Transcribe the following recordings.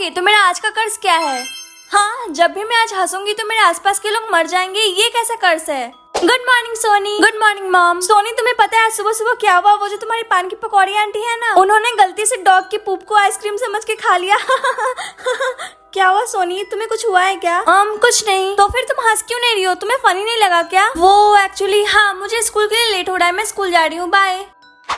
Okay, तो मेरा आज का कर्ज क्या है? हाँ, जब भी मैं आज हंसूंगी तो मेरे आसपास के लोग मर जाएंगे, ये कैसा कर्ज है? Good morning Soni. Good morning mom. Soni, तुम्हें पता है आज सुबह सुबह क्या हुआ? वो जो तुम्हारी पान की पकौड़ी आंटी है ना, उन्होंने गलती से डॉग की पूप को आइसक्रीम समझ के खा लिया। क्या हुआ सोनी, तुम्हें कुछ हुआ है क्या? कुछ नहीं। तो फिर तुम हंस क्यों नहीं रही हो? तुम्हें फनी नहीं लगा क्या? वो एक्चुअली हाँ, मुझे स्कूल के लिए लेट हो रहा है, मैं स्कूल जा रही हूँ, बाय।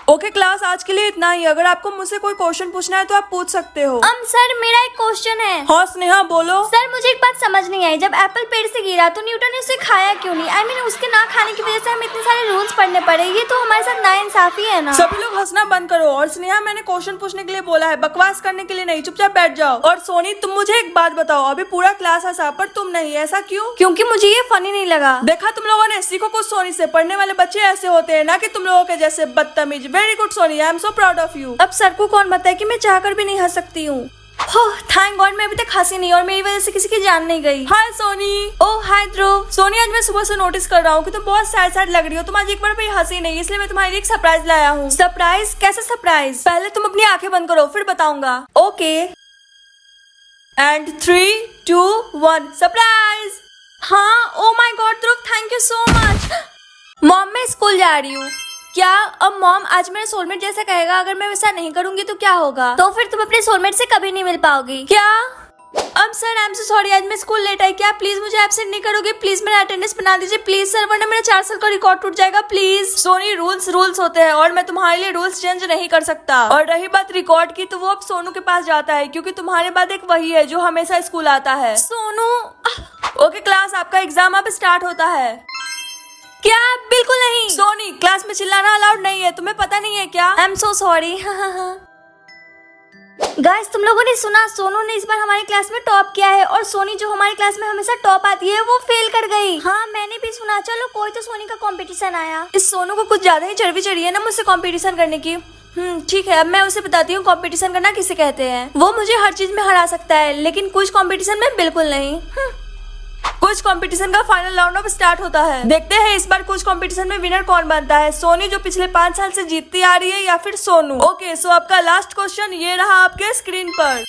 ओके क्लास, आज के लिए इतना ही। अगर आपको मुझसे कोई क्वेश्चन पूछना है तो आप पूछ सकते हो। सर मेरा एक क्वेश्चन है। हाँ स्नेहा बोलो। सर मुझे एक बात समझ नहीं आई, जब एप्पल पेड़ से गिरा तो न्यूटन ने उसे खाया क्यों नहीं? I mean, उसके ना खाने की वजह से हमें इतने सारे रूल्स पढ़ने पड़े, ये तो हमारे साथ नाइंसाफी है ना। सभी लोग हंसना बंद करो। और स्नेहा, मैंने क्वेश्चन पूछने के लिए बोला है, बकवास करने के लिए नहीं। चुपचाप बैठ जाओ। और सोनी, तुम मुझे एक बात बताओ, अभी पूरा क्लास हंसा पर तुम नहीं, ऐसा क्यों? क्योंकि मुझे ये फनी नहीं लगा। देखा तुम लोगों ने, सीखो कुछ सोनी से। पढ़ने वाले बच्चे ऐसे होते हैं ना कि तुम लोगों के जैसे बदतमीज। Very good Soni, I am so proud of you. अब सर को कौन बताए कि मैं चाहकर भी नहीं हंस सकती हूँ। थैंक गॉड मैं अभी तक हंसी नहीं और मेरी वजह से किसी की जान नहीं गई। हाय सोनी। ओह हाय ध्रुव। सोनी, आज मैं सुबह से नोटिस कर रहा हूँ कि तुम बहुत सैड सैड लग रही हो। तुम आज एक बार भी हंसी नहीं, इसलिए मैं तुम्हारे लिए एक सरप्राइज लाया हूँ। सरप्राइज? कैसा सरप्राइज? पहले तुम अपनी आंखें बंद करो, फिर बताऊंगा। ओके। And 3, 2, 1 surprise. हाँ, oh my god Dhruv, thank you so much. Mom मैं स्कूल जा रही हूँ। क्या? अब मॉम आज मेरा सोलमेट जैसा कहेगा, अगर मैं वैसा नहीं करूंगी तो क्या होगा? तो फिर तुम अपने सोलमेट से कभी नहीं मिल पाओगी। क्या? अब sir I am so sorry, आज मैं स्कूल लेट आई। क्या प्लीज मुझे एब्सेंट नहीं करोगे? प्लीज मेरा अटेंडेंस बना दीजिए प्लीज सर, वरना मेरा 4 साल का रिकॉर्ड टूट जाएगा प्लीज। सोनी, रूल्स होते हैं और मैं तुम्हारे लिए रूल्स चेंज नहीं कर सकता। और रही बात रिकॉर्ड की, तो वो अब सोनू के पास जाता है, क्योंकि तुम्हारे बाद एक वही है जो हमेशा स्कूल आता है। सोनू। ओके क्लास, आपका एग्जाम अब स्टार्ट होता है। क्या? बिल्कुल नहीं। सोनी, क्लास में चिल्लाना अलाउड नहीं है, तुम्हें पता नहीं है क्या? आई एम सो सॉरी। गाइस, तुम लोगों ने सुना, सोनू ने इस बार हमारी क्लास में टॉप किया है और सोनी जो हमारी क्लास में हमेशा टॉप आती है वो फेल कर गई। हाँ मैंने भी सुना। चलो कोई तो सोनी का कंपटीशन आया। इस सोनू को कुछ ज्यादा ही चर्बी चढ़ी है ना मुझसे कंपटीशन करने की। ठीक है, अब मैं उसे बताती हूँ कंपटीशन करना किसे कहते हैं। वो मुझे हर चीज में हरा सकता है, लेकिन कुछ कंपटीशन में बिल्कुल नहीं। कुछ कंपटीशन का फाइनल राउंड अब स्टार्ट होता है। देखते हैं इस बार कुछ कंपटीशन में विनर कौन बनता है, सोनी जो पिछले 5 साल से जीतती आ रही है या फिर सोनू। ओके, सो आपका लास्ट क्वेश्चन ये रहा आपके स्क्रीन पर।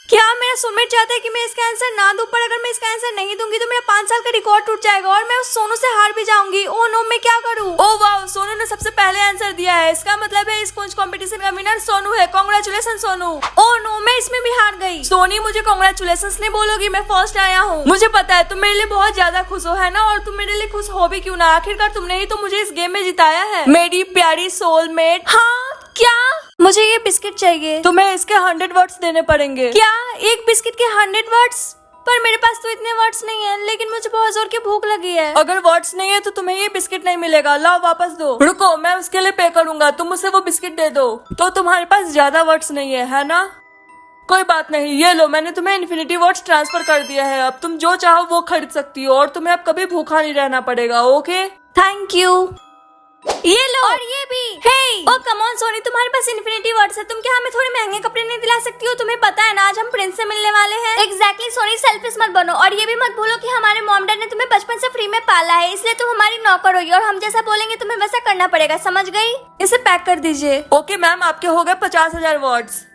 क्या मेरा सोलमेट चाहता है कि मैं इसका आंसर ना दूं? पर अगर मैं इसका आंसर नहीं दूंगी तो मेरा 5 साल का रिकॉर्ड टूट जाएगा और मैं उस सोनू से हार भी जाऊंगी। ओह नो, मैं क्या करूं? ओह वाह, सोनू ने सबसे पहले आंसर दिया है। इसका मतलब है इस कुछ कंपटीशन का विनर सोनू है। कांग्रेचुलेशन सोनू। ओह नो, मैं इसमें भी हार गई। सोनी, मुझे कांग्रेचुलेशन नहीं बोलोगी, मैं फर्स्ट आया हूँ। मुझे पता है तुम मेरे लिए बहुत ज्यादा खुश हो, है ना? और तुम मेरे लिए खुश हो भी क्यों ना, आखिरकार तुमने ही तो मुझे इस गेम में जिताया है, मेरी प्यारी सोलमेट। हाँ क्या? मुझे ये बिस्किट चाहिए। तुम्हें इसके 100 वर्ड्स देने पड़ेंगे। क्या? एक बिस्किट के 100 वर्ड्स? पर मेरे पास तो इतने वर्ड्स नहीं है, लेकिन मुझे बहुत जोर की भूख लगी है। अगर वर्ड्स नहीं है तो तुम्हें ये बिस्किट नहीं मिलेगा। लाओ वापस दो। रुको, मैं उसके लिए पे करूंगा, तुम मुझे वो बिस्किट दे दो। तो तुम्हारे पास ज्यादा वर्ड्स नहीं है ना? कोई बात नहीं, ये लो, मैंने तुम्हें इन्फिनिटी वर्ड्स ट्रांसफर कर दिया है। अब तुम जो चाहो वो खरीद सकती हो और तुम्हें अब कभी भूखा नहीं रहना पड़ेगा। Okay, thank you. ये लो। और ये भी। हे ओ कम ऑन सोनी, तुम्हारे पास इन्फिनिटी वर्ड्स है, तुम क्या हमें थोड़े महंगे कपड़े नहीं दिला सकती हो? तुम्हें पता है ना आज हम प्रिंस से मिलने वाले हैं। एग्जैक्टली सोनी, सेल्फिश मत बनो। और ये भी मत भूलो कि हमारे मॉम डैड ने तुम्हें बचपन से फ्री में पाला है, इसलिए तुम हमारी नौकर होगी और हम जैसा बोलेंगे तुम्हें वैसा करना पड़ेगा, समझ गई? इसे पैक कर दीजिए। ओके मैम, आपके हो गए 50,000 वर्ड्स।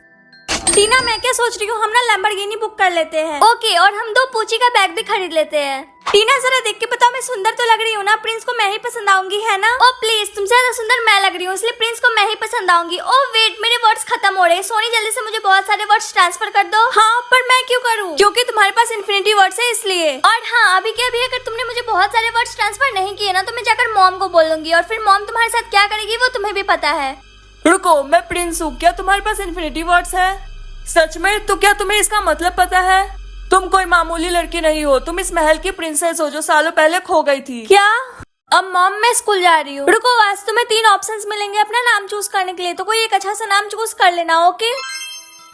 टीना, मैं क्या सोच रही हूँ, हम ना लैम्बोर्गिनी बुक कर लेते हैं। ओके, और हम 2 पूची का बैग भी खरीद लेते हैं। टीना जरा देख के बताओ, मैं सुंदर तो लग रही हूँ ना? प्रिंस को मैं ही पसंद आऊंगी, है ना? ओ प्लीज, तुमसे ज्यादा सुंदर मैं लग रही हूँ, इसलिए प्रिंस को मैं ही पसंद आऊंगी। ओ वेट, मेरे वर्ड्स खत्म हो रहे हैं। सोनी जल्दी से मुझे बहुत सारे वर्ड्स ट्रांसफर कर दो। हाँ, पर मैं क्यों करूँ? क्योंकि तुम्हारे पास इन्फिनिटी वर्ड्स है इसलिए। और हाँ, अभी के अभी अगर तुमने मुझे बहुत सारे वर्ड्स ट्रांसफर नहीं किए ना तो मैं जाकर मॉम को बोलूंगी और फिर मॉम तुम्हारे साथ क्या करेगी वो तुम्हें भी पता है। रुको, मैं प्रिंस हूँ, क्या तुम्हारे पास इन्फिनिटी वर्ड्स है? सच में? तो क्या तुम्हें इसका मतलब पता है? तुम कोई मामूली लड़की नहीं हो, तुम इस महल की प्रिंसेस हो जो सालों पहले खो गई थी। क्या? अब मॉम मैं स्कूल जा रही हूँ। रुको, आज तुम्हें 3 ऑप्शंस मिलेंगे अपना नाम चूज करने के लिए, तो कोई एक अच्छा सा नाम चूज कर लेना। ओके?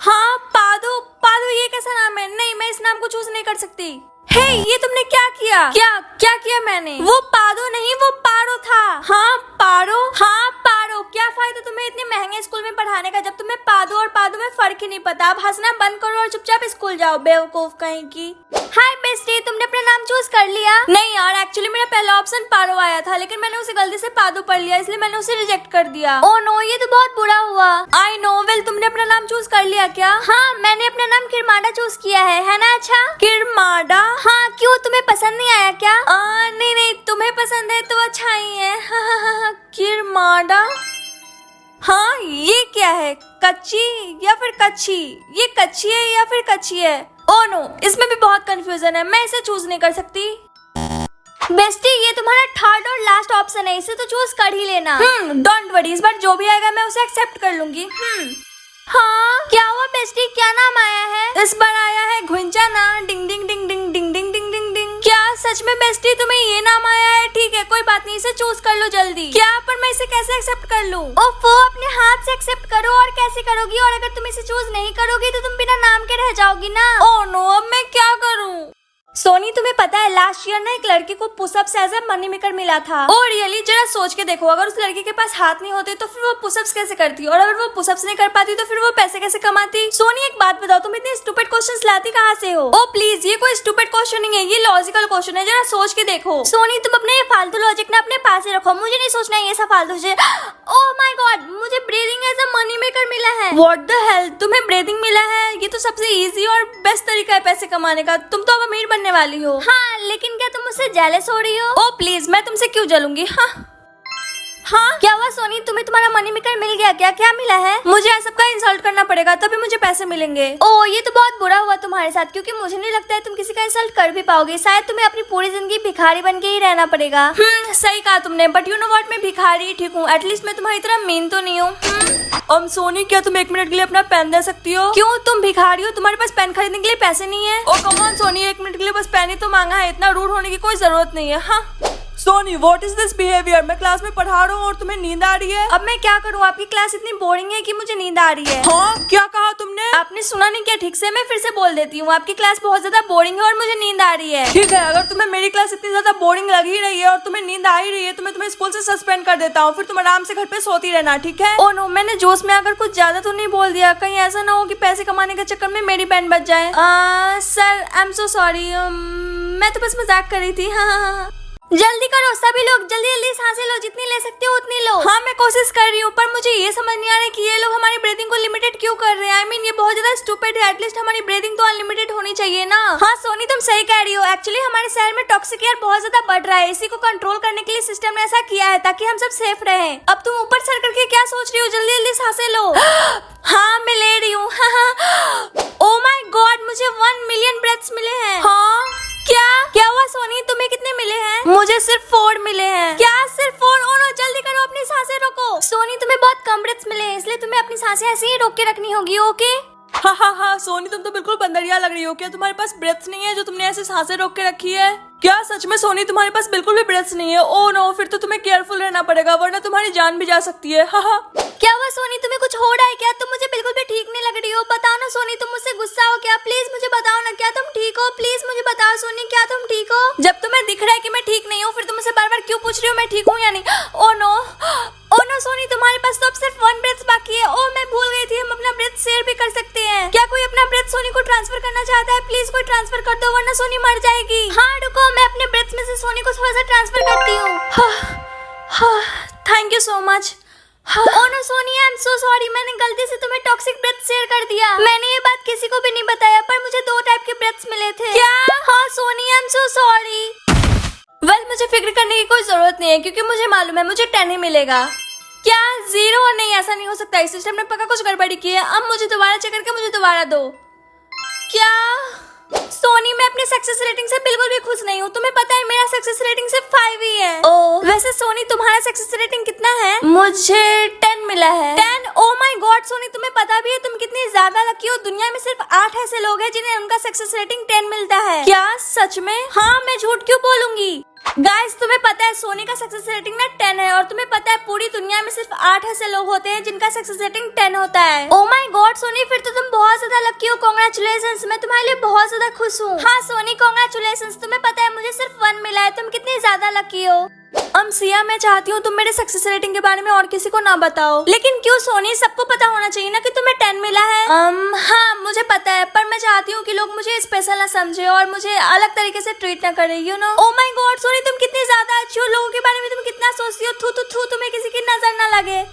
हाँ, पादो। पादो ये कैसा नाम है? नहीं, मैं इस नाम को चूज नहीं कर सकती। हे, ये तुमने क्या किया? क्या किया मैंने? वो पादो नहीं, वो पारो था। हाँ पारो। हाँ पारो। क्या फायदा तुम्हें इतने महंगे स्कूल में पढ़ाने का जब तुम्हें पादो और पादो में फर्क ही नहीं पता। अब हंसना बंद करो और चुपचाप स्कूल जाओ, बेवकूफ कहीं की। हाय बेस्टी, तुमने अपना नाम चूज कर लिया? नहीं यार, एक्चुअली मेरा पहला ऑप्शन पारो आया था, लेकिन मैंने उसे गलती से पादो पढ़ लिया, इसलिए मैंने उसे रिजेक्ट कर दिया। ओह नो, ये तो बहुत बुरा हुआ। I know. वेल, तुमने अपना नाम चूज कर लिया क्या? हाँ, मैंने अपना नाम किरमाडा चूज किया है ना? अच्छा, किरमाडा? हाँ, क्यों तुम्हें पसंद नहीं आया क्या? नहीं नहीं, तुम्हें पसंद है तो अच्छा ही है। किरमाडा। हाँ, ये क्या है? कच्ची या फिर कच्ची? ये कच्ची है या फिर कच्ची है? ओह नो, इसमें भी बहुत कंफ्यूजन है, मैं इसे चूज नहीं कर सकती। बेस्टी, ये तुम्हारा थर्ड और लास्ट ऑप्शन है, इसे तो चूज कर ही लेना। डोंट वरी, इस बार जो भी आएगा मैं उसे एक्सेप्ट कर लूंगी। हाँ, क्या हुआ बेस्टी, क्या नाम आया है? इस बार आया है घुंचाना। डिंग डिंग डिंग डिंग डिंग डिंग डिंग डिंग डिंग। क्या सच में बेस्टी तुम्हें ये नाम आया है? ठीक है, कोई बात नहीं, इसे चूज कर लो जल्दी। क्या? पर मैं इसे कैसे एक्सेप्ट कर लूं? ओफो, अपने हाथ से एक्सेप्ट करो। और कैसे करोगी? और अगर तुम इसे चूज नहीं करोगी तो तुम बिना नाम के रह जाओगी ना। ओह नो, अब मैं क्या करूं? सोनी, तुम्हें पता है लास्ट ईयर ना एक लड़की को pushups as a money maker मिला था। और रियली, जरा सोच के देखो, अगर उस लड़की के पास हाथ नहीं होते तो फिर वो पुशअप्स कैसे करती, और अगर वो पुशअप्स नहीं कर पाती तो फिर वो पैसे कैसे कमाती? सोनी, एक बात बताओ, तुम इतने स्टूपिड क्वेश्चंस लाती कहाँ से हो? ओ प्लीज, ये कोई स्टूपिड क्वेश्चन नहीं है, ये लॉजिकल क्वेश्चन है, जरा सोच के देखो। सोनी, तुम अपने ये फालतू लॉजिक ना अपने पास ही रखो, मुझे नहीं सोचना है ये सब फालतू से। ओह माय गॉड, मुझे breathing as a money maker मिला है। व्हाट द हेल, तुम्हें ब्रीदिंग मिला है? ये तो सबसे इजी और बेस्ट तरीका है पैसे कमाने का। तुम तो अब अमीर बनने वाली हो। हाँ, लेकिन क्या तुम मुझसे जेलस हो रही हो? ओ प्लीज, मैं तुमसे क्यों जलूंगी? हाँ, क्या हुआ सोनी, तुम्हें तुम्हारा मनी मेकर मिल गया क्या? क्या मिला है? मुझे सबका इंसल्ट करना पड़ेगा तभी मुझे पैसे मिलेंगे। ओह, ये तो बहुत बुरा हुआ तुम्हारे साथ, क्योंकि मुझे नहीं लगता है तुम किसी का इंसल्ट कर भी पाओगे। शायद तुम्हें अपनी पूरी जिंदगी भिखारी बन के ही रहना पड़ेगा। सही कहा तुमने, बट यू नो व्हाट, मैं भिखारी ही ठीक हूँ। एटलीस्ट मैं तुम्हारी तरह मीन तो नहीं हूँ। सोनी, क्या तुम 1 मिनट के लिए अपना पेन दे सकती हो? क्यों, तुम भिखारी हो, तुम्हारे पास पेन खरीदने के लिए पैसे नहीं है? ओ कम ऑन सोनी, 1 मिनट के लिए बस पेन ही तो मांगा है, इतना रूड होने की कोई जरूरत नहीं है। हाँ Soni, what is this behaviour? मैं क्लास में पढ़ा रहा हूँ और तुम्हें नींद आ रही है। अब मैं क्या करूँ, आपकी क्लास इतनी बोरिंग है कि मुझे नींद आ रही है। हाँ, क्या कहा तुमने? आपने सुना नहीं क्या ठीक से? मैं फिर से बोल देती हूँ, आपकी क्लास बहुत ज्यादा बोरिंग है और मुझे नींद आ रही है। ठीक है, अगर तुम्हें मेरी क्लास इतनी ज्यादा बोरिंग लग ही रही है और तुम्हें नींद आ ही रही है तो मैं तुम्हें स्कूल से सस्पेंड कर देता हूँ, फिर तुम आराम से घर पे सोती रहना, ठीक है? ओ नो, मैंने जोश में आकर कुछ ज्यादा तो नहीं बोल दिया, कहीं ऐसा ना हो कि पैसे कमाने के चक्कर में मेरी बैंड बच जाए। Sir, I am so sorry, मैं तो बस मजाक कर रही थी। हाँ, जल्दी करो सभी लोग, जल्दी जल्दी सांसें लो, जितनी ले सकते हो उतनी लो। हाँ, मैं कोशिश कर रही हूँ, पर मुझे ये समझ नहीं आ रहा है कि ये लोग हमारी ब्रीदिंग को लिमिटेड क्यों कर रहे हैं। आई मीन, ये बहुत ज्यादा स्टूपिड है। एटलीस्ट हमारी ब्रीदिंग तो अनलिमिटेड होनी चाहिए ना। हाँ सोनी, तुम सही कह रही हो। एक्चुअली हमारे शहर में टॉक्सिक एयर बहुत ज्यादा बढ़ रहा है, इसी को कंट्रोल करने के लिए सिस्टम ने ऐसा किया है ताकि हम सब सेफ रहें। अब तुम ऊपर सर करके क्या सोच रही हो? जल्दी जल्दी सांसें लो। हाँ, मैं ले रही हूँ। ओह माय गॉड, मुझे 1 मिलियन ब्रेथ्स मिले हैं। हाँ, क्या हुआ सोनी, तुम्हें कितने मिले हैं? मुझे सिर्फ 4 मिले हैं। क्या, सिर्फ 4? ओह नो, जल्दी करो, अपनी सांसें रोको। सोनी, तुम्हें बहुत कम ब्रेथ्स मिले हैं, इसलिए तुम्हें अपनी सांसें ऐसे ही रोक के रखनी होगी, ओके? हाँ, सोनी, तुम तो बिल्कुल बंदरिया लग रही हो। क्या तुम्हारे पास ब्रेथ्स नहीं है जो तुमने ऐसे सांसें रोक के रखी है? क्या सच में सोनी, तुम्हारे पास बिल्कुल भी ब्रेथ्स नहीं है? ओह नो, फिर तो तुम्हें केयरफुल रहना पड़ेगा, वरना तुम्हारी जान भी जा सकती है। हाँ। क्या हुआ सोनी, तुम्हें कुछ हो रहा है क्या? तुम मुझे बिल्कुल भी ठीक नहीं लग रही हो। बताओ ना सोनी, तुम मुझसे गुस्सा हो क्या? प्लीज मुझे बताओ ना, क्या तुम ठीक हो? प्लीज मुझे बताओ सोनी, क्या तुम ठीक हो? जब तुम्हें दिख रहा है कि मैं ठीक नहीं हूँ, फिर तुम मुझसे बार बार क्यों पूछ रही हो मैं ठीक हूँ या नहीं? ओह नो सोनी, तुम्हारे पास तो अब सिर्फ 1 ब्रेथ बाकी है। ओह, मैं भूल गई थी, हम अपना ब्रेथ शेयर भी कर सकते हैं। क्या कोई अपना ब्रेथ सोनी को ट्रांसफर करना चाहता है? प्लीज कोई ट्रांसफर कर दो, वरना सोनी मर जाएगी। हाँ रुको, मैं अपने ब्रेथ में से सोनी को थोड़ा सा ट्रांसफर करती हूँ। Thank you so much. Oh no Soni, I am so sorry, मैंने गलती से तुम्हें टॉक्सिक ब्रेथ शेयर कर दिया। मैंने ये बात किसी को भी नहीं बताया, पर मुझे 2 टाइप के ब्रेथ्स मिले थे। क्या? हाँ Soni, I am so sorry. Well, मुझे फिक्र करने की कोई जरूरत नहीं है, क्योंकि मुझे मालूम है मुझे 10 ही मिलेगा। क्या 0? नहीं, ऐसा नहीं हो सकता, इस सिस्टम ने पक्का कुछ गड़बड़ी की है। अब मुझे दोबारा चेक करके मुझे दोबारा दो। क्या सोनी, मैं अपने सक्सेस रेटिंग से बिल्कुल भी खुश नहीं हूँ। तुम्हें पता है मेरा सक्सेस रेटिंग सिर्फ 5 ही है। ओह, वैसे सोनी, तुम्हारा सक्सेस रेटिंग कितना है? मुझे 10 मिला है। 10? ओह माय गॉड सोनी, तुम्हें पता भी है तुम कितनी ज्यादा लकी हो। दुनिया में सिर्फ 8 ऐसे लोग हैं जिन्हें उनका सक्सेस रेटिंग 10 मिलता है। क्या सच में? हाँ, मैं झूठ क्यों बोलूंगी। गाइस, तुम्हें पता है सोनी का सक्सेस रेटिंग ना 10 है, और तुम्हें पता है पूरी दुनिया में सिर्फ 8 ऐसे लोग होते हैं जिनका सक्सेस रेटिंग 10 होता है। ओह माय गॉड सोनी, फिर तो तुम बहुत ज्यादा लकी हो। कांग्रेचुलेशंस, मैं तुम्हारे लिए बहुत ज्यादा खुश हूँ। हाँ सोनी, कांग्रेचुलेशंस, तुम्हें पता है मुझे सिर्फ 1 मिला है, तुम कितनी ज्यादा लकी हो। सिया, मैं चाहती हूँ तुम मेरे सक्सेस रेटिंग के बारे में और किसी को ना बताओ। लेकिन क्यों सोनी, सबको पता होना चाहिए ना कि तुम्हें 10 मिला है। हाँ मुझे पता है, पर मैं चाहती हूँ कि लोग मुझे स्पेशल ना समझे और मुझे अलग तरीके से ट्रीट ना करे, you know. Oh my god Soni, तुम कितनी ज्यादा अच्छी हो, लोगों के बारे में तुम कितना सोचती हो। थू तुम्हें किसी की नजर ना लगे।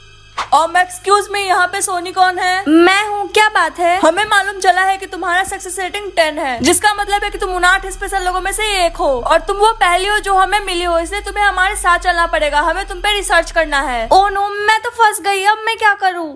एक्सक्यूज मी, यहाँ पे सोनी कौन है? मैं हूँ, क्या बात है? हमें मालूम चला है कि तुम्हारा सक्सेस रेटिंग 10 है, जिसका मतलब है कि तुम 59 स्पेशल लोगों में से एक हो और तुम वो पहली हो जो हमें मिली हो, इसलिए तुम्हें हमारे साथ चलना पड़ेगा। हमें तुम पे रिसर्च करना है। ओ नो, मैं तो फंस गई, अब मैं क्या करूँ?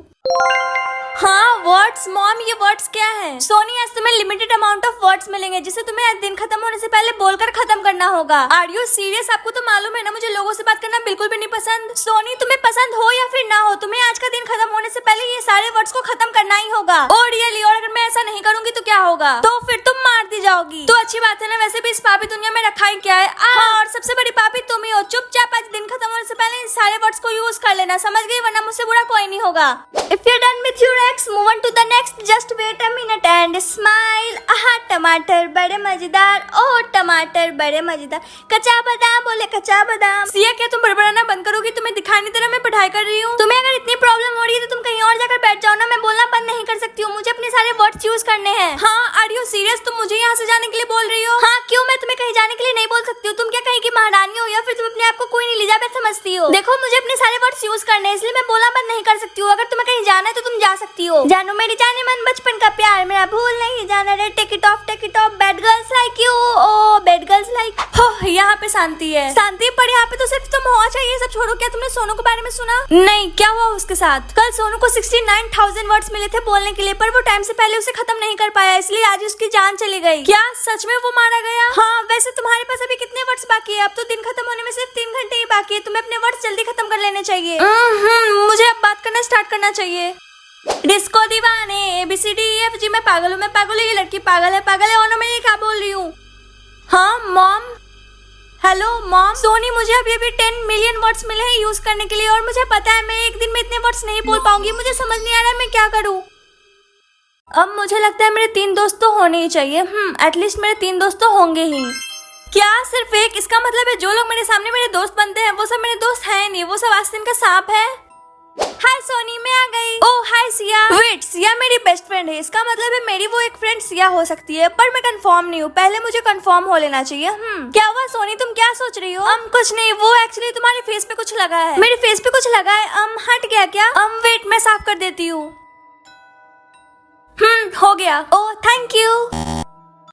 हाँ वर्ड्स मॉम, ये वर्ड्स क्या है? सोनी, आज तुम्हें लिमिटेड अमाउंट ऑफ वर्ड्स मिलेंगे जिसे तुम्हें आज दिन खत्म होने से पहले बोलकर खत्म करना होगा। Are you serious? आपको तो मालूम है ना मुझे लोगों से बात करना बिल्कुल भी नहीं पसंद। सोनी, तुम्हें पसंद हो या फिर ना हो, तुम्हें आज का दिन खत्म होने से पहले ये सारे वर्ड्स को खत्म करना ही होगा। Oh really? और अगर मैं ऐसा नहीं करूंगी तो क्या होगा? तो फिर तुम मार दी जाओगी। तो अच्छी बात है ना, वैसे भी इस पापी दुनिया में रखा ही क्या है। हाँ, और सबसे बड़ी पापी तुम ही हो। चुपचाप आज दिन खत्म होने से पहले इन सारे वर्ड्स को यूज कर लेना, समझ गई? वरना मुझसे बुरा कोई नहीं होगा। If you done with your ex, move on to the next, just wait a minute and smile. आहा, टमाटर बड़े मजेदार, ओह टमाटर बड़े मजेदार, कच्चा बादाम बोले कच्चा बादाम। सिया, क्या तुम बड़बड़ाना बंद करोगी? तुम्हें दिखाई नहीं दे रहा मैं पढ़ाई कर रही हूँ? तुम्हें अगर इतनी प्रॉब्लम हो रही है तो तुम कहीं और जाकर बैठ जाओ ना, मैं बोलना बंद नहीं कर सकती हूँ, मुझे अपने सारे वर्ड्स यूज करने हैं। हाँ, आर यू सीरियस? तुम मुझे यहाँ से जाने के लिए बोल रही हो? हाँ, क्यों? मैं तुम्हें कहीं जाने के लिए नहीं बोल सकती हूँ। तुम क्या कहीं की महारानी हो या फिर तुम अपने आप को क्वीन एलिजाबेथ समझती हो? देखो, मुझे अपने सारे वर्ड्स यूज करने हैं, इसलिए मैं बोलना बंद नहीं कर सकती हूँ। अगर तुम्हें कहीं जाना है तो तुम जा सकती हो। जानो मेरी जाने मन, बचपन का प्यार मेरा भूल नहीं जाना रे, take it off bad girls like you, oh bad girls like. हो, यहाँ पे शांति है। शांति? पर यहाँ पे तो सिर्फ तुम हो। अच्छा ये सब छोड़ो, क्या तुमने सोनू के बारे में सुना? नहीं, क्या हुआ उसके साथ? कल सोनू को 69,000 वर्ड्स मिले थे बोलने के लिए, पर वो टाइम से पहले उसे खत्म नहीं कर पाया, इसलिए आज उसकी जान चली गई। क्या सच में वो मारा गया? हाँ, वैसे तुम्हारे पास अभी कितने वर्ड्स बाकी है? अब तो दिन खत्म होने में सिर्फ 3 घंटे ही बाकी है, तुम्हें अपने वर्ड्स जल्दी खत्म कर लेने चाहिए। मुझे अब बात करना स्टार्ट करना चाहिए। डिस्को दीवाने, ABCDEFG, मैं पागल हूँ, ये लड़की पागल है। और मैं ये क्या बोल रही हूँ? हाँ मॉम, हेलो मॉम। सोनी, मुझे अभी 10 मिलियन वर्ड्स मिले हैं यूज करने के लिए, और मुझे पता है मैं एक दिन में इतने वर्ड्स नहीं बोल पाऊंगी। मुझे समझ नहीं आ रहा है मैं क्या करूँ। अब मुझे लगता है मेरे 3 दोस्त तो होने ही चाहिए। एटलीस्ट मेरे 3 दोस्त तो होंगे ही। क्या सिर्फ एक? इसका मतलब है जो लोग मेरे सामने मेरे दोस्त बनते हैं वो सब मेरे दोस्त हैं नहीं, वो सब आस्तीन का सांप है। हाय सोनी, मैं आ गई। ओह हाय सिया। वेट, सिया मेरी बेस्ट फ्रेंड है, इसका मतलब है मेरी वो एक फ्रेंड सिया हो सकती है, पर मैं कंफर्म नहीं हूँ। पहले मुझे कंफर्म हो लेना चाहिए। क्या हुआ सोनी, तुम क्या सोच रही हो? कुछ नहीं, वो एक्चुअली तुम्हारे फेस पे कुछ लगा है। मेरे फेस पे कुछ लगा है? हट गया क्या? वेट, मैं साफ कर देती हूँ। हो गया। Oh thank you.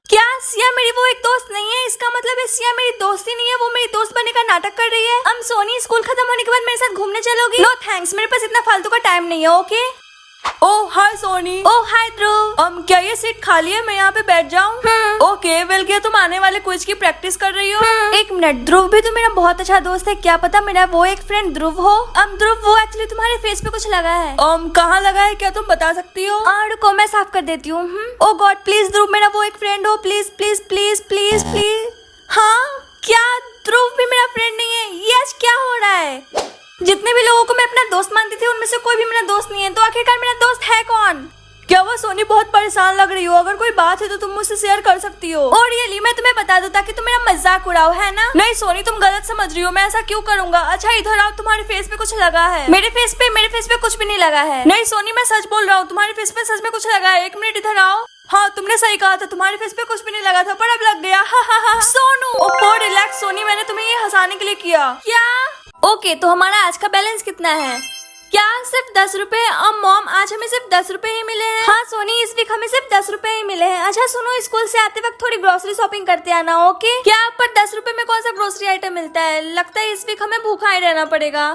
क्या सिया मेरी वो एक दोस्त नहीं है? इसका मतलब है सिया मेरी दोस्त ही नहीं है, वो मेरी दोस्त बनने का नाटक कर रही है। सोनी, स्कूल खत्म होने के बाद मेरे साथ घूमने चलोगी? नो थैंक्स, मेरे पास इतना फालतू का टाइम नहीं है। ओके। ओह हाय सोनी। ओह हाय ध्रुव। क्या ये सीट खाली है? मैं यहाँ पे बैठ जाऊँ? ओके, वेल क्या तुम आने वाले क्विज की प्रैक्टिस कर रही हो? एक मिनट, ध्रुव भी तो मेरा बहुत अच्छा दोस्त है, क्या पता मेरा वो एक फ्रेंड ध्रुव हो। ध्रुव, वो एक्चुअली तुम्हारे फेस पे कुछ लगा है। कहाँ लगा है, क्या तुम बता सकती हो? रुको मैं साफ कर देती हूँ। ओह गॉड, प्लीज ध्रुव मेरा वो एक फ्रेंड हो, please please please please please. हाँ, क्या ध्रुव भी मेरा फ्रेंड नहीं है? ये आज क्या हो रहा है? जितने भी लोगों को मैं अपना दोस्त मानती थी उनमें से कोई भी मेरा दोस्त नहीं है, तो आखिरकार मेरा दोस्त है कौन? क्या वो सोनी बहुत परेशान लग रही हो? अगर कोई बात है तो तुम मुझसे शेयर कर सकती हो। और रियली, मैं तुम्हें बता दूं ताकि तुम मेरा मजाक उड़ाओ, है ना? नहीं सोनी, तुम गलत समझ रही हो, मैं ऐसा क्यों करूंगा। अच्छा इधर आओ, तुम्हारे फेस पे कुछ लगा है। मेरे फेस पे कुछ भी नहीं लगा है। नहीं सोनी, मैं सच बोल रहा हूँ, तुम्हारे फेस पे सच में कुछ लगा है। 1 मिनट इधर आओ। हाँ, तुमने सही कहा था, तुम्हारे फेस पे कुछ भी नहीं लगा था, पर अब लग गया। सोनू, रिलैक्स सोनी, मैंने तुम्हें ये हंसाने के लिए किया। क्या? ओके, तो हमारा आज का बैलेंस कितना है? क्या सिर्फ 10 रुपए? मॉम, आज हमें सिर्फ 10 रुपए ही मिले हैं। हाँ सोनी, इस वीक हमें सिर्फ 10 रुपए ही मिले हैं। अच्छा सुनो, स्कूल से आते वक्त थोड़ी ग्रोसरी शॉपिंग करते आना, ओके? क्या? पर 10 रुपए में कौन सा ग्रोसरी आइटम मिलता है? लगता है इस वीक हमें भूखा ही रहना पड़ेगा।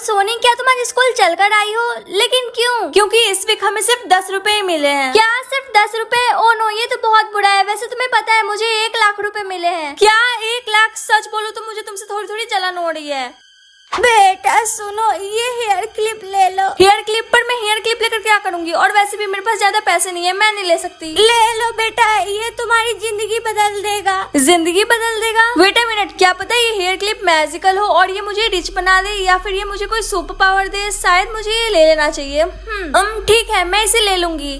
सोनी, क्या तुम आज स्कूल चलकर आई हो? लेकिन क्यों? क्योंकि इस वीक हमें सिर्फ 10 रुपए ही मिले हैं। क्या सिर्फ 10 रुपए? ओ नो, ये तो बहुत बुरा है। वैसे तुम्हें पता है मुझे 1 लाख रुपए मिले हैं। क्या 1 लाख? सच बोलो तो मुझे तुमसे थोड़ी थोड़ी जलन हो रही है। बेटा सुनो, ये हेयर क्लिप ले लो। Hair clip? पर मैं हेयर क्लिप लेकर क्या करूंगी? और वैसे भी मेरे पास ज्यादा पैसे नहीं है, मैं नहीं ले सकती। ले लो बेटा, ये तुम्हारी जिंदगी बदल देगा। जिंदगी बदल देगा? वेट अ मिनट, क्या पता ये हेयर क्लिप मैजिकल हो और ये मुझे रिच बना दे, या फिर ये मुझे कोई सुपर पावर दे। शायद मुझे ये ले लेना चाहिए। ठीक है, मैं इसे ले लूंगी।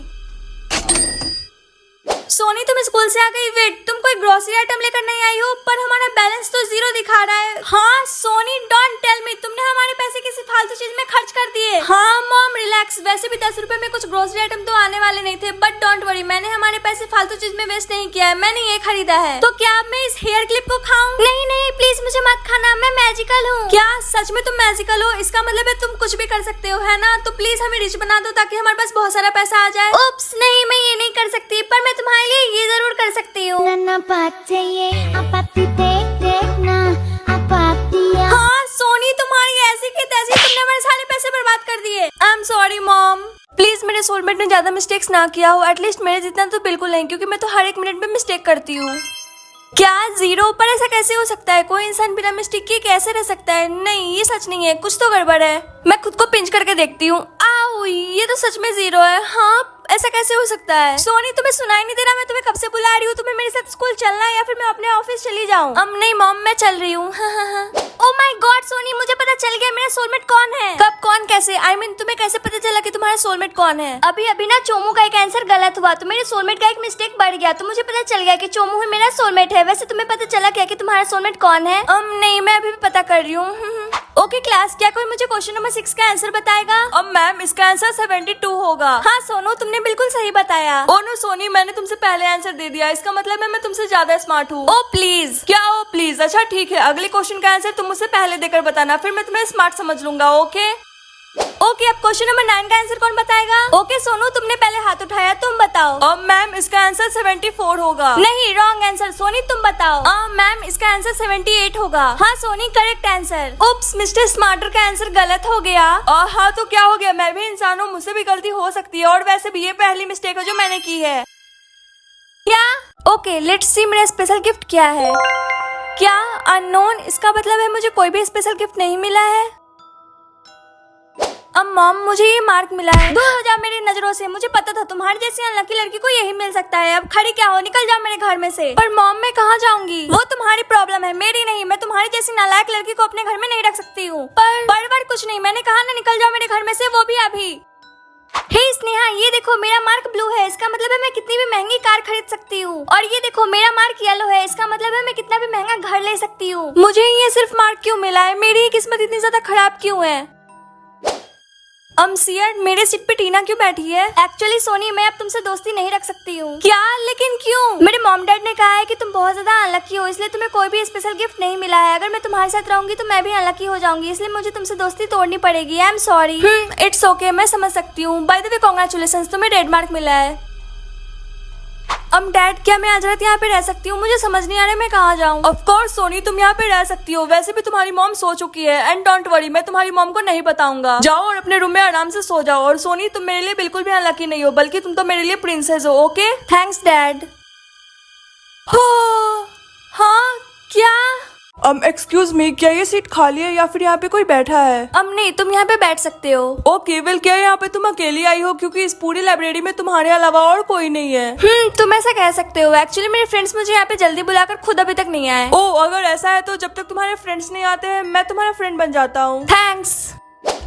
सोनी तुम स्कूल से आ गई। वेट, तुम कोई ग्रोसरी आइटम लेकर नहीं आई हो, पर हमारा बैलेंस तो 0 दिखा रहा है। हाँ सोनी, डोंट टेल मी, तुमने हमारे पैसे किसी फालतू चीज में खर्च कर दिए। हाँ मॉम रिलैक्स, वैसे भी 10 रुपए में कुछ ग्रोसरी आइटम तो आने वाले नहीं थे, बट डोंट वरी, मैंने हमारे पैसे फालतू चीज में वेस्ट नहीं किया है, मैंने ये खरीदा है। तो क्या अब मैं इस हेयर क्लिप को खाऊं? नहीं नहीं प्लीज मुझे मत खाना, मैं मैजिकल हूँ। क्या सच में तुम मैजिकल हो? इसका मतलब है तुम कुछ भी कर सकते हो, है ना? तो प्लीज हमें रिच बना दो ताकि हमारे पास बहुत सारा पैसा आ जाए। उप्स, नहीं मैं ये नहीं कर सकती, पर मैं तुम्हारे लिए ये जरूर कर सकती हूँ। हाँ सोनी, तुम्हारी ऐसी की तैसी, तुमने हमारे सारे पैसे बर्बाद कर दिए। I am sorry mom. Please मेरे सोलमेट ने ज्यादा मिस्टेक्स ना किया हो, एटलीस्ट मेरे जितना तो बिल्कुल नहीं, क्योंकि मैं तो हर एक मिनट में मिस्टेक करती हूँ। क्या 0 पर ऐसा कैसे हो सकता है? कोई इंसान बिना मिस्टेक किए कैसे रह सकता है? नहीं ये सच नहीं है, कुछ तो गड़बड़ है। मैं खुद को पिंच करके देखती हूँ। आओ, ये तो सच में 0 है। हाँ ऐसा कैसे हो सकता है? सोनी तुम्हें सुनाई नहीं दे रहा? मैं तुम्हें कब से बुला रही हूँ, तुम्हें मेरे साथ स्कूल चलना है या फिर मैं अपने ऑफिस चली जाऊँ? नहीं मॉम, मैं चल रही हूँ। ओह माय गॉड सोनी, मुझे पता चल गया मेरा सोलमेट कौन है। कब, कौन, कैसे? आई मीन तुम्हें कैसे पता चला कि तुम्हारा सोलमेट कौन है? अभी ना चोमू का एक आंसर गलत हुआ तो मेरे सोलमेट का एक मिस्टेक बढ़ गया, तो मुझे पता चल गया कि चोमू ही मेरा सोलमेट है। वैसे तुम्हें पता चला क्या कि तुम्हारा सोलमेट कौन है? नहीं, मैं अभी भी पता कर रही हूँ। ओके क्लास, क्या कोई मुझे क्वेश्चन नंबर 6 का आंसर बताएगा? मैम इसका आंसर 72 होगा। हाँ सोनू, तुमने बिल्कुल सही बताया। ओ नो सोनी, मैंने तुमसे पहले आंसर दे दिया, इसका मतलब है मैं तुमसे ज्यादा स्मार्ट हूँ। ओ प्लीज। क्या ओ प्लीज? अच्छा ठीक है, अगले क्वेश्चन का आंसर तुम मुझसे पहले देकर बताना, फिर मैं तुम्हें स्मार्ट समझ लूंगा। ओके ओके, अब क्वेश्चन नंबर 9 का आंसर कौन बताएगा? ओके सोनू, तुमने पहले हाथ उठाया, तुम बताओ। मैम इसका आंसर 74 होगा। नहीं, रॉन्ग आंसर। सोनी तुम बताओ। मैम इसका आंसर 78 होगा। हाँ सोनी, करेक्ट आंसर। उप्स, मिस्टर स्मार्टर का आंसर गलत हो गया। हाँ तो क्या हो गया, मैं भी इंसान हूँ, मुझसे भी गलती हो सकती है, और वैसे भी ये पहली मिस्टेक है जो मैंने की है। क्या? ओके लेट्स सी मेरा स्पेशल गिफ्ट क्या है। क्या? अननोन, इसका मतलब है मुझे कोई भी स्पेशल गिफ्ट नहीं मिला है। अब मॉम, मुझे ये मार्क मिला है। दूर हो जाओ मेरी नजरों से, मुझे पता था तुम्हारी जैसी अनलकी लड़की को यही मिल सकता है। अब खड़ी क्या हो, निकल जाओ मेरे घर में से। पर मॉम मैं कहाँ जाऊंगी? वो तुम्हारी प्रॉब्लम है, मेरी नहीं। मैं तुम्हारी जैसी नालायक लड़की को अपने घर में नहीं रख सकती हूँ। पर कुछ नहीं, मैंने कहा ना निकल जाओ मेरे घर में से, वो भी अभी। हे स्नेहा, ये देखो मेरा मार्क ब्लू है, इसका मतलब है मैं कितनी भी महंगी कार खरीद सकती हूँ। और ये देखो मेरा मार्क येलो है, इसका मतलब है मैं कितना भी महंगा घर ले सकती हूँ। मुझे ये सिर्फ मार्क क्यों मिला है? मेरी किस्मत इतनी ज्यादा खराब क्यों है? सियर, मेरे सीट पे टीना क्यों बैठी है? एक्चुअली सोनी, मैं अब तुमसे दोस्ती नहीं रख सकती हूँ। क्या? लेकिन क्यों? मेरे मॉम डैड ने कहा है कि तुम बहुत ज्यादा अनलकी हो, इसलिए तुम्हें कोई भी स्पेशल गिफ्ट नहीं मिला है। अगर मैं तुम्हारे साथ रहूंगी तो मैं भी अनलकी हो जाऊंगी, इसलिए मुझे तुमसे दोस्ती तोड़नी पड़ेगी। I am sorry. It's okay, मैं समझ सकती हूँ। बाय द वे कांग्रेचुलेशंस, तुम्हें रेड मार्क मिला है। डैड, क्या मैं आज रात यहाँ पे रह सकती हूँ? मुझे समझ नहीं आ रहा मैं कहाँ जाऊँ। ऑफ कोर्स सोनी, तुम यहाँ पे रह सकती हो, वैसे भी तुम्हारी मॉम सो चुकी है। एंड डोंट वरी, मैं तुम्हारी मॉम को नहीं बताऊंगा। जाओ और अपने रूम में आराम से सो जाओ। और सोनी, तुम मेरे लिए बिल्कुल भी अनलकी नहीं हो, बल्कि तुम तो मेरे लिए प्रिंसेस हो। Okay, thanks dad. हाँ क्या? एक्सक्यूज मी, क्या ये सीट खाली है या फिर यहाँ पे कोई बैठा है? नहीं, तुम यहाँ पे बैठ सकते हो। ओके वेल, क्या यहाँ पे तुम अकेली आई हो? क्योंकि इस पूरी लाइब्रेरी में तुम्हारे अलावा और कोई नहीं है। तुम ऐसा कह सकते हो। एक्चुअली मेरे फ्रेंड्स मुझे यहाँ पे जल्दी बुलाकर खुद अभी तक नहीं आए। ओह, अगर ऐसा है तो जब तक तुम्हारे फ्रेंड्स नहीं आते हैं मैं तुम्हारा फ्रेंड बन जाता हूँ। थैंक्स।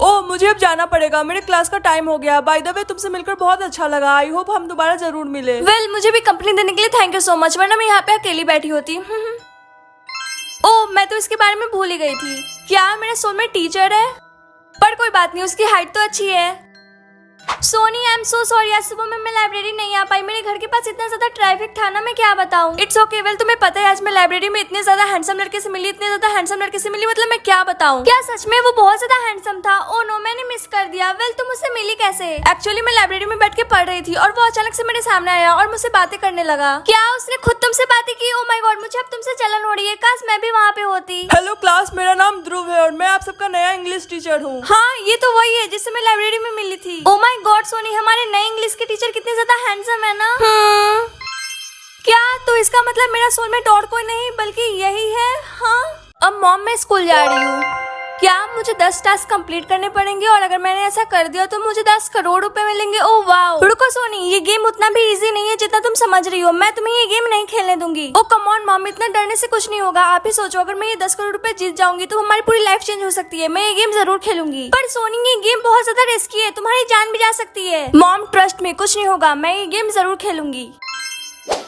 ओह, मुझे अब जाना पड़ेगा, मेरे क्लास का टाइम हो गया। बाय द वे, तुमसे मिलकर बहुत अच्छा लगा। आई होप हम दोबारा जरूर मिले। वेल, मुझे भी कंपनी देने के लिए थैंक यू सो मच, वरना मैं यहाँ पे अकेली बैठी होती। ओह, मैं तो इसके बारे में भूल ही गई थी। क्या मेरा सोलमेट टीचर है? पर कोई बात नहीं, उसकी हाइट तो अच्छी है। Soni, I am so sorry, आज सुबह में मैं लाइब्रेरी नहीं आ पाई। मेरे घर के पास इतना ज्यादा ट्रैफिक था ना, मैं क्या बताऊं। It's okay. वेल, तुम्हें पता है आज मैं लाइब्रेरी में इतने ज्यादा हैंडसम लड़के से मिली, मतलब मैं क्या बताऊं। क्या सच में वो बहुत ज्यादा हैंडसम था? ओ नो, मैंने मिस कर दिया। वेल, तुम उससे मिली कैसे? एक्चुअली मैं लाइब्रेरी में बैठ के पढ़ रही थी और वो अचानक से मेरे सामने आया और मुझसे बातें करने लगा। क्या उसने खुद तुमसे बातें की? ओ माय गॉड, मुझे अब तुमसे जलन हो रही है, काश मैं भी वहाँ पे होती। हेलो क्लास, मेरा नाम ध्रुव है और मैं आप सबका नया इंग्लिश टीचर हूँ। हाँ, ये तो वही है जिससे मैं लाइब्रेरी में मिली थी। ओ माय गॉड सोनी, हमारे नए इंग्लिश के टीचर कितने ज्यादा हैंडसम है ना। क्या? तो इसका मतलब मेरा सोलमेट और कोई नहीं बल्कि यही है। हाँ, अब मॉम, मैं स्कूल जा रही हूँ। क्या? मुझे 10 टास्क कंप्लीट करने पड़ेंगे और अगर मैंने ऐसा कर दिया तो मुझे 10 करोड़ रुपए मिलेंगे। Oh wow. रुको सोनी, ये गेम उतना भी इजी नहीं है जितना तुम समझ रही हो। मैं तुम्हें ये गेम नहीं खेलने दूंगी। ओ कम ऑन मॉम, इतना डरने से कुछ नहीं होगा। आप ही सोचो, अगर मैं ये 10 करोड़ रुपए जीत जाऊंगी तो हमारी पूरी लाइफ चेंज हो सकती है। मैं ये गेम जरूर खेलूंगी। पर सोनी, ये गेम बहुत ज्यादा रिस्की है, तुम्हारी जान भी जा सकती है। मॉम ट्रस्ट में, कुछ नहीं होगा, मैं ये गेम जरूर खेलूंगी।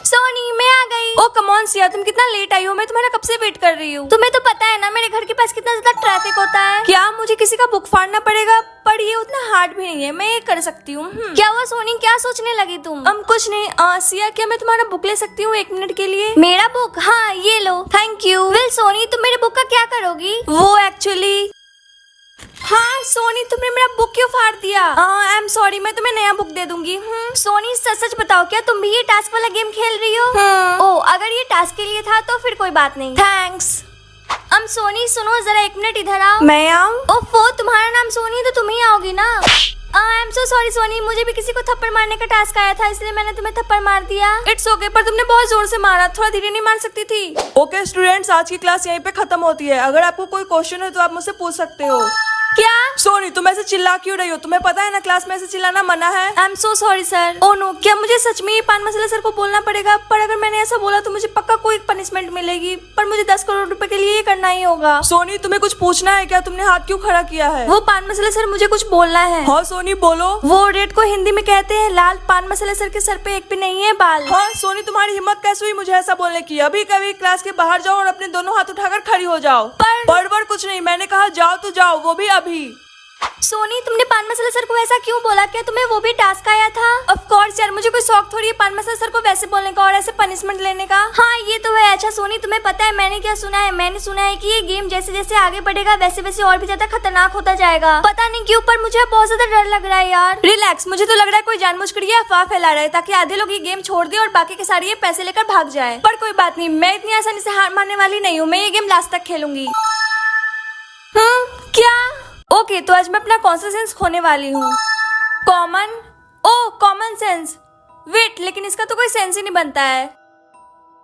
सोनी मैं आ गई। ओ कम ऑन सिया, तुम कितना लेट आई हो, मैं तुम्हारा कब से वेट कर रही हूँ। तुम्हें तो पता है ना मेरे घर के पास कितना ज्यादा ट्रैफिक होता है। क्या मुझे किसी का बुक फाड़ना पड़ेगा? पर ये उतना हार्ड भी नहीं है, मैं ये कर सकती हूँ। क्या हुआ सोनी, क्या सोचने लगी तुम? कुछ नहीं। सिया, क्या मैं तुम्हारा बुक ले सकती हूँ 1 मिनट के लिए? मेरा बुक? हाँ ये लो। Thank you. वेल सोनी, तुम मेरे बुक का क्या करोगी? वो एक्चुअली, हाँ सोनी, तुमने मेरा बुक क्यों फाड़ दिया? आई एम सॉरी, मैं तुम्हें नया बुक दे दूंगी। सोनी सच सच बताओ, क्या तुम भी ये टास्क वाला गेम खेल रही हो? ओ अगर ये टास्क के लिए था तो फिर कोई बात नहीं। थैंक्स। सोनी सुनो जरा, 1 मिनट इधर आओ। मैं आऊँ? ओफो, तुम्हारा नाम सोनी तो तुम ही आओगी ना। I am so sorry Soni, मुझे भी किसी को थप्पड़ मारने का टास्क आया था, इसलिए मैंने तुम्हें थप्पड़ मार दिया। इट्स ओके, पर तुमने बहुत जोर से मारा, थोड़ा धीरे नहीं मार सकती थी? ओके स्टूडेंट्स, आज की क्लास यहीं पे खत्म होती है। अगर आपको कोई क्वेश्चन है तो आप मुझसे पूछ सकते हो। क्या? सोनी, तुम ऐसे चिल्ला क्यों रही हो? तुम्हें पता है ना क्लास में ऐसे चिल्लाना मना है। I am so sorry sir. Oh no, क्या मुझे सच में ये पान मसाला सर को बोलना पड़ेगा? पर अगर मैंने ऐसा बोला तो मुझे पक्का कोई पनिशमेंट मिलेगी, पर मुझे 10 करोड़ रुपए के लिए ये करना ही होगा। सोनी, तुम्हें कुछ पूछना है क्या? तुमने हाथ क्यों खड़ा किया है? वो पान मसाला सर, मुझे कुछ बोलना है। हाँ सोनी बोलो। वो रेड को हिंदी में कहते हैं लाल, पान मसाला सर के सर पे एक भी नहीं है बाल। हाँ सोनी, तुम्हारी हिम्मत कैसे हुई मुझे ऐसा बोलने की? अभी कभी क्लास के बाहर जाओ और अपने दोनों हाथ उठाकर खड़ी हो जाओ। पर कुछ नहीं, मैंने कहा जाओ तो जाओ, वो भी अभी। सोनी तुमने पान मसाला सर को ऐसा क्यों बोला? क्या तुम्हें वो भी टास्क आया था? ऑफ कोर्स यार, मुझे कोई शौक थोड़ी है पान मसाला सर को वैसे बोलने का और ऐसे पनिशमेंट लेने का। हाँ ये तो है। अच्छा सोनी, तुम्हें पता है मैंने क्या सुना है? मैंने सुना है कि ये गेम जैसे जैसे आगे बढ़ेगा वैसे वैसे और भी ज्यादा खतरनाक होता जाएगा। पता नहीं क्यों, पर मुझे बहुत ज्यादा डर लग रहा है यार। रिलैक्स, मुझे तो लग रहा है कोई जानबूझकर ये अफवाह फैला रहा है ताकि आधे लोग ये गेम छोड़ दे और बाकी के सारे ये पैसे लेकर भाग जाए। पर कोई बात नहीं, मैं इतनी आसानी से हार मानने वाली नहीं हूँ, मैं ये गेम लास्ट तक खेलूंगी। क्या? ओके, तो आज मैं अपना कौन सा सेंस खोने वाली हूँ? कॉमन? ओ कॉमन सेंस। वेट, लेकिन इसका तो कोई सेंस ही नहीं बनता है।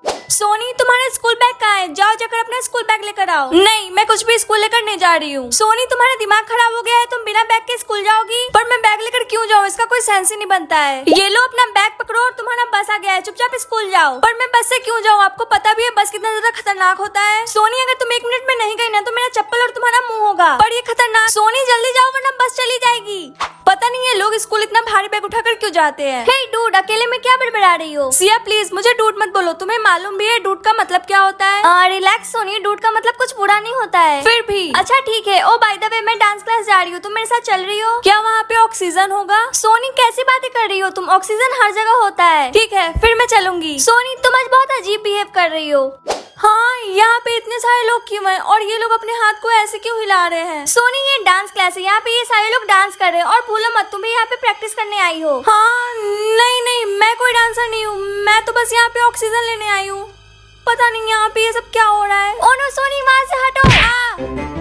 सोनी, तुम्हारा स्कूल बैग कहाँ है? जाओ जाकर अपना स्कूल बैग लेकर आओ। नहीं, मैं कुछ भी स्कूल लेकर नहीं जा रही हूँ। सोनी, तुम्हारा दिमाग खराब हो गया है? तुम बिना बैग के स्कूल जाओगी? पर मैं बैग लेकर क्यों जाऊँ? इसका कोई सेंस ही नहीं बनता है। ये लो अपना बैग पकड़ो और तुम्हारा बस आ गया है, चुपचाप स्कूल जाओ। पर मैं बस से क्यों जाऊँ? आपको पता भी है बस कितना ज्यादा खतरनाक होता है। सोनी, अगर तुम 1 मिनट में नहीं गई ना तो मेरा चप्पल और तुम्हारा मुंह होगा। पर ये खतरनाक। सोनी जल्दी जाओ वरना बस चली जाएगी। पता नहीं है लोग स्कूल इतना भारी बैग उठाकर क्यों जाते हैं। हे डूड, अकेले में क्या बड़बड़ा रही हो? सिया प्लीज मुझे डूड मत बोलो, तुम्हें मालूम भी है डूड का मतलब क्या होता है? रिलैक्स सोनी, डूड का मतलब कुछ बुरा नहीं होता है। फिर भी। अच्छा ठीक है। ओ बाय द वे, मैं डांस क्लास जा रही हूँ, तुम मेरे साथ चल रही हो? क्या वहाँ पे ऑक्सीजन होगा? सोनी कैसी बातें कर रही हो तुम? ऑक्सीजन हर जगह होता है। ठीक है, फिर मैं चलूंगी। सोनी तुम आज बहुत अजीब बिहेव कर रही हो। हाँ, यहाँ पे इतने सारे लोग क्यों हैं और ये लोग अपने हाथ को ऐसे क्यों हिला रहे हैं? सोनी ये डांस क्लास है, यहाँ पे ये सारे लोग डांस कर रहे हैं और भूलो मत तुम भी यहाँ पे प्रैक्टिस करने आई हो। हाँ नहीं, मैं कोई डांसर नहीं हूँ, मैं तो बस यहाँ पे ऑक्सीजन लेने आई हूँ। पता नहीं यहाँ पे ये सब क्या हो रहा है। ओ नो सोनी, वहाँ से हटो।